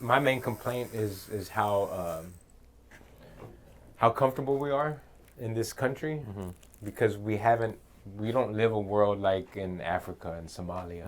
my main complaint is how comfortable we are in this country, because we don't live a world like in Africa and Somalia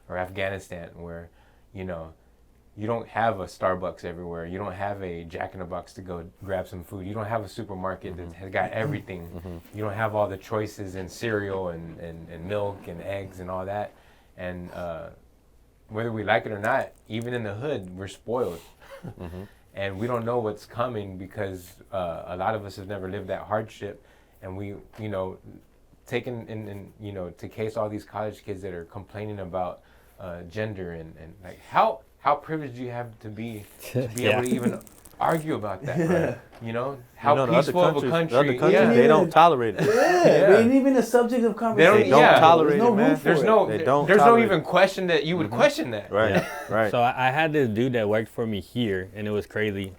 or Afghanistan, where you don't have a Starbucks everywhere. You don't have a Jack in the Box to go grab some food. You don't have a supermarket that has got everything. You don't have all the choices in cereal and milk and eggs and all that. And whether we like it or not, even in the hood, we're spoiled. And we don't know what's coming, because a lot of us have never lived that hardship. And we, taking in to case all these college kids that are complaining about gender and like how privileged do you have to be able to even argue about that, right? How peaceful of a country. The other countries, they don't tolerate it. It ain't even a subject of conversation. They don't tolerate There's no it, man. room for There's no even question that you would question that. Right, right. So I had this dude that worked for me here, and it was crazy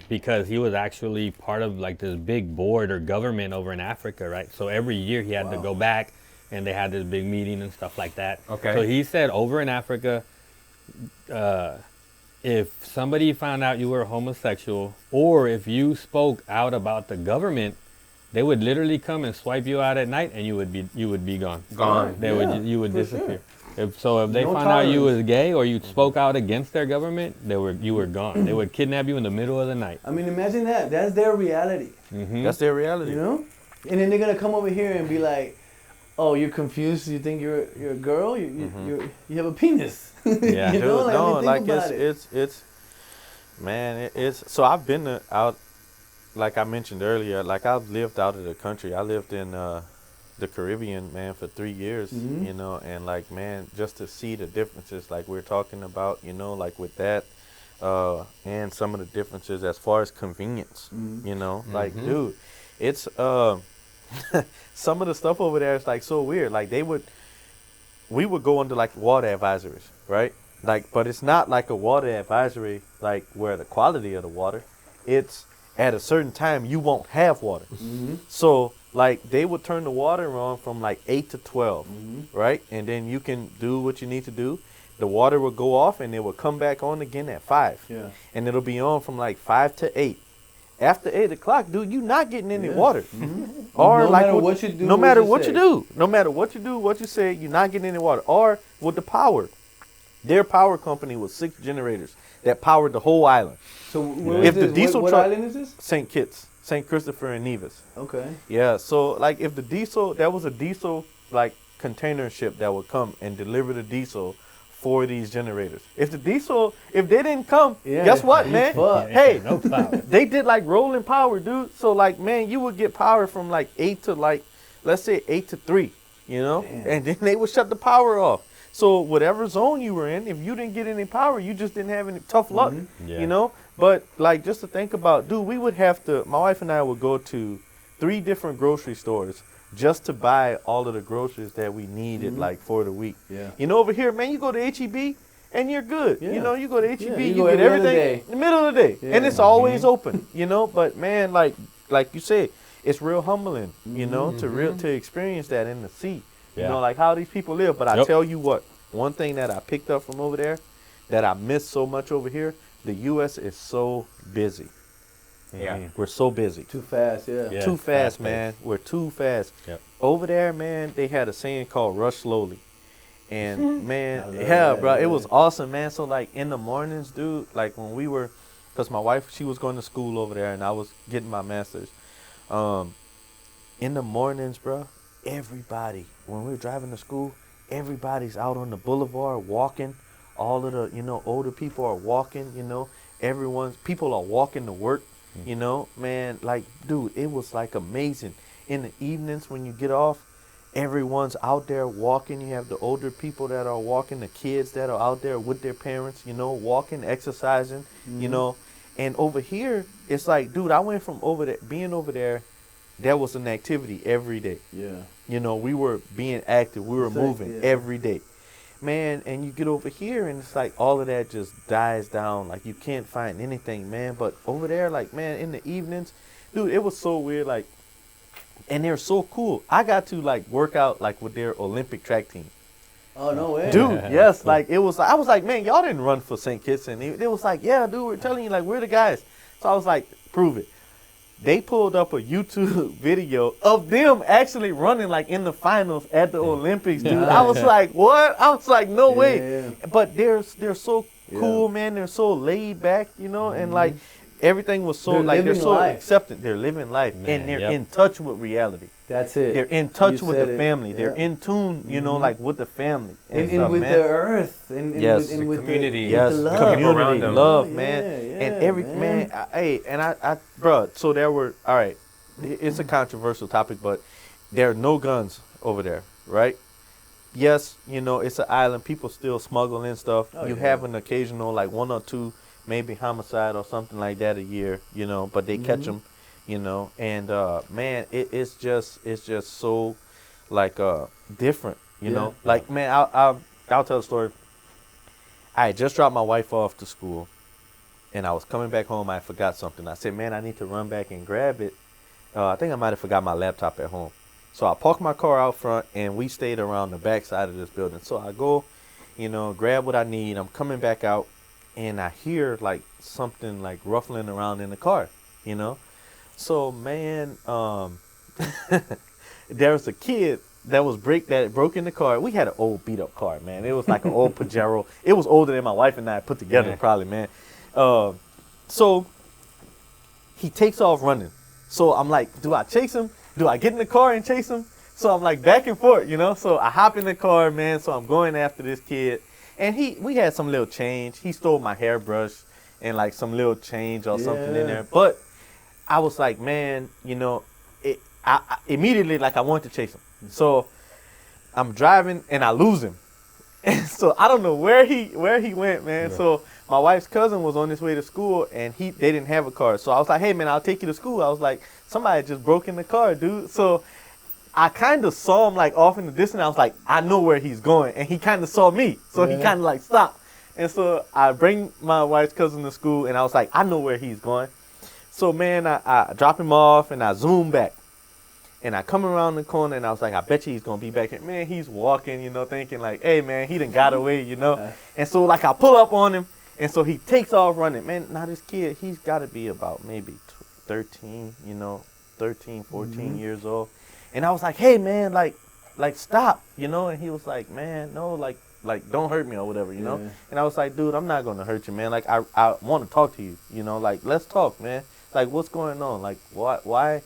because he was actually part of like this big board or government over in Africa, right? So every year he had to go back, and they had this big meeting and stuff like that. Okay. So he said over in Africa, if somebody found out you were homosexual, or if you spoke out about the government, they would literally come and swipe you out at night, and you would be gone. You would disappear. If they found out you was gay or you spoke out against their government, you were gone. They would kidnap you in the middle of the night. I mean, imagine that. That's their reality. That's their reality. And then they're gonna come over here and be like, "Oh, you're confused. You think you're a girl? You have a penis." Yeah. It's man. So I've been out, like I mentioned earlier. Like I've lived out of the country. I lived in the Caribbean, man, for 3 years. And like, man, just to see the differences, like we're talking about, like with that, and some of the differences as far as convenience. Like, dude, it's some of the stuff over there is like so weird. Like we would go under like water advisories, right? Like, but it's not like a water advisory like where the quality of the water, it's at a certain time you won't have water. So like they would turn the water on from like 8 to 12, right? And then you can do what you need to do. The water will go off and it will come back on again at 5. Yeah. And it'll be on from like 5 to 8. After 8 o'clock, dude, you're not getting any water. Or no matter what you do, no matter what you do, no matter what you do, what you say, you're not getting any water. Or with the power, their power company was 6 generators that powered the whole island. So what island is this? St. Kitts, St. Christopher and Nevis. Okay. Yeah, so like if that was a diesel like container ship that would come and deliver the diesel for these generators. If they didn't come, guess what, man? Hey, no power. They did like rolling power, dude. So like, man, you would get power from like 8 to like, let's say 8 to 3, and then they would shut the power off. So whatever zone you were in, if you didn't get any power, you just didn't have any tough luck, But like, just to think about, dude, we would have to, my wife and I would go to 3 different grocery stores just to buy all of the groceries that we needed, like for the week. Yeah. Over here, man, you go to H-E-B and you're good. Yeah. You go to H-E-B, you get everything in the middle of the day, and it's always open. But man, like you said, it's real humbling, to experience that and to see, like how these people live. But I tell you what, one thing that I picked up from over there that I miss so much over here, the U.S. is so busy. Yeah, we're so busy. Too fast, yeah. Too fast, man. We're too fast. Yep. Over there, man, they had a saying called "rush slowly," and man, bro, it was awesome, man. So like in the mornings, dude, like when we were, because my wife, she was going to school over there, and I was getting my master's. In the mornings, bro, everybody, when we were driving to school, everybody's out on the boulevard walking. All of the older people are walking. People are walking to work. Man, like, dude, it was like amazing. In the evenings when you get off, everyone's out there walking. You have the older people that are walking, the kids that are out there with their parents, walking, exercising, And over here, it's like, dude, I went from being over there, that was an activity every day. Yeah. We were being active. We were moving every day. Man, and you get over here and it's like all of that just dies down. Like you can't find anything, man. But over there, like, man, in the evenings, dude, it was so weird. Like, and they're so cool. I got to like work out like with their Olympic track team. Oh, no way. Dude, yes, like, it was, I was like, man, y'all didn't run for St. Kitts. And it was like, yeah, dude, we're telling you, like, we're the guys. So I was like, prove it. They pulled up a YouTube video of them actually running, like, in the finals at the Olympics, dude. I was like, what? I was like, no way. But they're so cool, man. They're so laid back, you know, and, like, everything was so, they're so accepted. They're living life, man, and they're in touch with reality. That's it. They're in touch with the family. They're in tune, you know, like with the family. And with the earth. And with the community. with the love. Community, love, man. Yeah, and every, man, bro, so there were, all right, it's a controversial topic, but there are no guns over there, right? Yes, you know, it's an island. People still smuggle in stuff. You have an occasional, like, 1 or 2, maybe homicide or something like that a year, you know, but they catch them. You know, and man, it's just so, like, different, you know. Like, man, I'll tell a story. I had just dropped my wife off to school, and I was coming back home. I forgot something. I said, man, I need to run back and grab it. I think I might have forgot my laptop at home. So I parked my car out front, and we stayed around the back side of this building. So I go, you know, grab what I need. I'm coming back out, and I hear, like, something, like, ruffling around in the car, you know. So, man, there was a kid that broke in the car. We had an old beat up car, man. It was like an old Pajero. It was older than my wife and I put together, probably, man. So he takes off running. So I'm like, do I chase him? Do I get in the car and chase him? So I'm like back and forth, you know. So I hop in the car, man. So I'm going after this kid, and we had some little change. He stole my hairbrush and like some little change or something in there, but I was like, man, you know, I immediately, like, I wanted to chase him. So I'm driving and I lose him. And so I don't know where he went, man. Yeah. So my wife's cousin was on his way to school and they didn't have a car. So I was like, hey, man, I'll take you to school. I was like, somebody just broke in the car, dude. So I kind of saw him, like, off in the distance. I was like, I know where he's going. And he kind of saw me. So he kind of, like, stopped. And so I bring my wife's cousin to school and I was like, I know where he's going. So, man, I drop him off and I zoom back. And I come around the corner and I was like, I bet you he's going to be back here. Man, he's walking, you know, thinking like, hey, man, he done got away, you know. And so, like, I pull up on him. And so he takes off running. Man, now this kid, he's got to be about maybe 13, you know, 13, 14 years old. And I was like, hey, man, like stop, you know. And he was like, man, no, like don't hurt me or whatever, you know. And I was like, dude, I'm not going to hurt you, man. Like, I want to talk to you, you know. Like, let's talk, man. Like, what's going on? Like, why?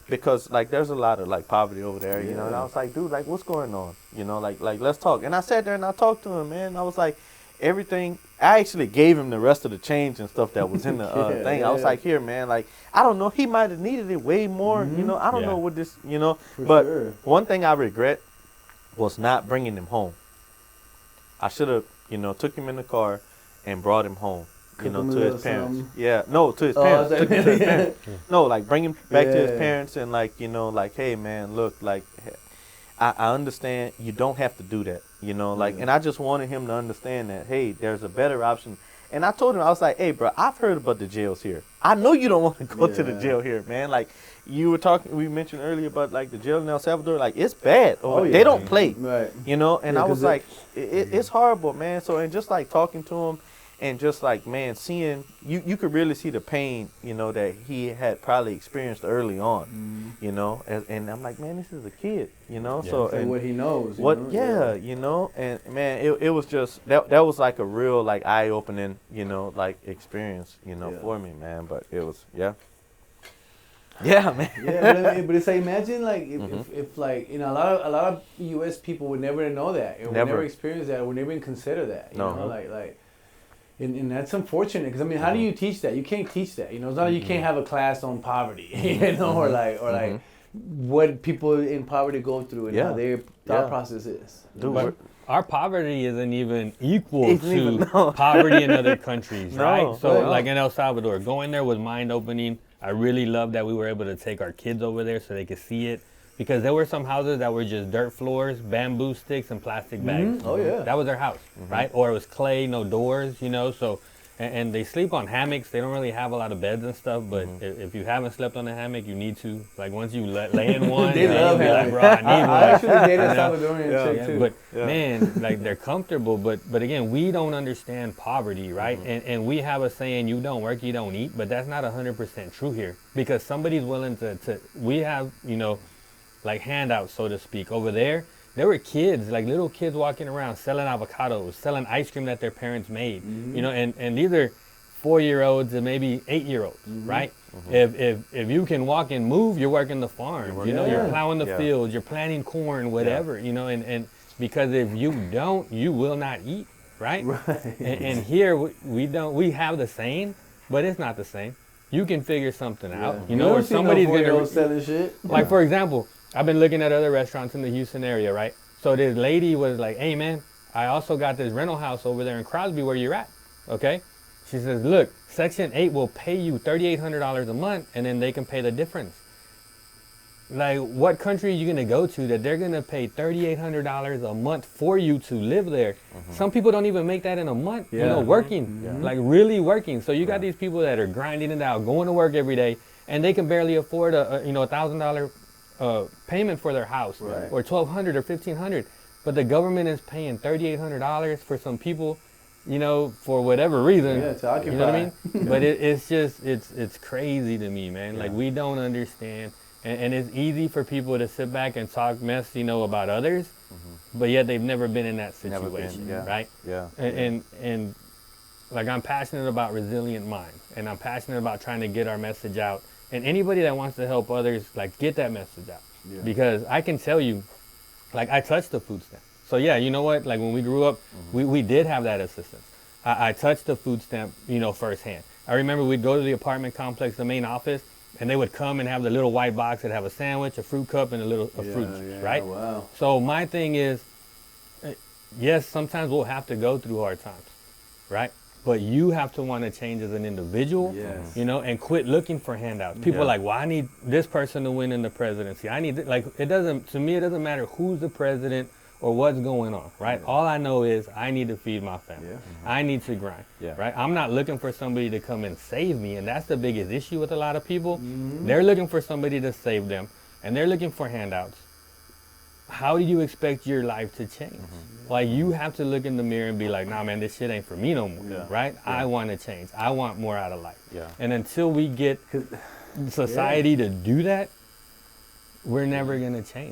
Because, like, there's a lot of, like, poverty over there, you know. And I was like, dude, like, what's going on? You know, like, let's talk. And I sat there and I talked to him, man. I was like, everything. I actually gave him the rest of the change and stuff that was in the thing. I was like, here, man. Like, I don't know. He might have needed it way more, you know. I don't know what this, you know. But one thing I regret was not bringing him home. I should have, you know, took him in the car and brought him home. You know, to his parents. Yeah, no, to his parents. Took him to his parents. No, like, bring him back to his parents and, like, you know, like, hey, man, look, like, I understand you don't have to do that, you know, like, and I just wanted him to understand that, hey, there's a better option. And I told him, I was like, hey, bro, I've heard about the jails here. I know you don't want to go to the jail here, man. Like, we mentioned earlier about, like, the jail in El Salvador. Like, it's bad. They don't play, you know, and I was like, it's horrible, man. So, and just, like, talking to him, and just like, man, seeing, you could really see the pain, you know, that he had probably experienced early on, you know, and I'm like, man, this is a kid, you know, so and what he knows, you know, and man, it was just that was like a real, like, eye opening, you know, like, experience, you know, for me, man. But it was man. But it's like, imagine, like, if like, you know, a lot of U.S. people would never know that, would never experience that, would never even consider that, you know, like. And that's unfortunate because, I mean, how do you teach that? You can't teach that. You know, it's not like you can't have a class on poverty, you know, or like what people in poverty go through and how their thought process is. But our poverty isn't even equal to poverty in other countries, right? So, like in El Salvador, going there was mind-opening. I really loved that we were able to take our kids over there so they could see it. Because there were some houses that were just dirt floors, bamboo sticks, and plastic bags. Oh, yeah. That was their house, right? Or it was clay, no doors, you know. So and they sleep on hammocks. They don't really have a lot of beds and stuff, but if you haven't slept on a hammock, you need to. Like once you lay in one, they love it. Like, bro, I need one. I actually dated a Salvadorian chick too. But man, like they're comfortable. But again, we don't understand poverty, right? And we have a saying, you don't work, you don't eat. But that's not 100% true here, because somebody's willing to. We have, you know, like handouts, so to speak. Over there were kids, like little kids walking around selling avocados, selling ice cream that their parents made, you know, and these are 4-year-olds and maybe 8-year-olds, right? If you can walk and move, you're working the farm, you know, you're plowing the fields, you're planting corn, whatever, you know, and because if you don't, you will not eat, right? And here we have the same, but it's not the same. You can figure something out, you know, or somebody's gonna selling shit. Like for example, I've been looking at other restaurants in the Houston area, right? So this lady was like, hey man, I also got this rental house over there in Crosby where you're at, okay? She says, look, Section 8 will pay you $3,800 a month, and then they can pay the difference. Like, what country are you gonna go to that they're gonna pay $3,800 a month for you to live there? Some people don't even make that in a month, you know, working, like really working. So you got these people that are grinding it out, going to work every day, and they can barely afford a $1,000 payment for their house, or $1,200 or $1,500, but the government is paying $3,800 for some people, you know, for whatever reason. Yeah, to occupy. You know what I mean? But it's just it's crazy to me, man. Like we don't understand, and it's easy for people to sit back and talk mess, you know, about others, but yet they've never been in that situation, right? And like I'm passionate about resilient minds, and I'm passionate about trying to get our message out. And anybody that wants to help others, like, get that message out. Because I can tell you, like, I touched the food stamp. So, yeah, you know what? Like, when we grew up, we did have that assistance. I touched the food stamp, you know, firsthand. I remember we'd go to the apartment complex, the main office, and they would come and have the little white box that have a sandwich, a fruit cup, and a fruit juice, right? Wow. So my thing is, yes, sometimes we'll have to go through hard times, right? But you have to want to change as an individual, you know, and quit looking for handouts. People are like, well, I need this person to win in the presidency. I need, like, to me, it doesn't matter who's the president or what's going on, right? All I know is I need to feed my family. I need to grind, right? I'm not looking for somebody to come and save me. And that's the biggest issue with a lot of people. They're looking for somebody to save them, and they're looking for handouts. How do you expect your life to change? Like, you have to look in the mirror and be like, nah, man, this shit ain't for me no more, right? I want to change. I want more out of life. And until we get society to do that, we're never going to change.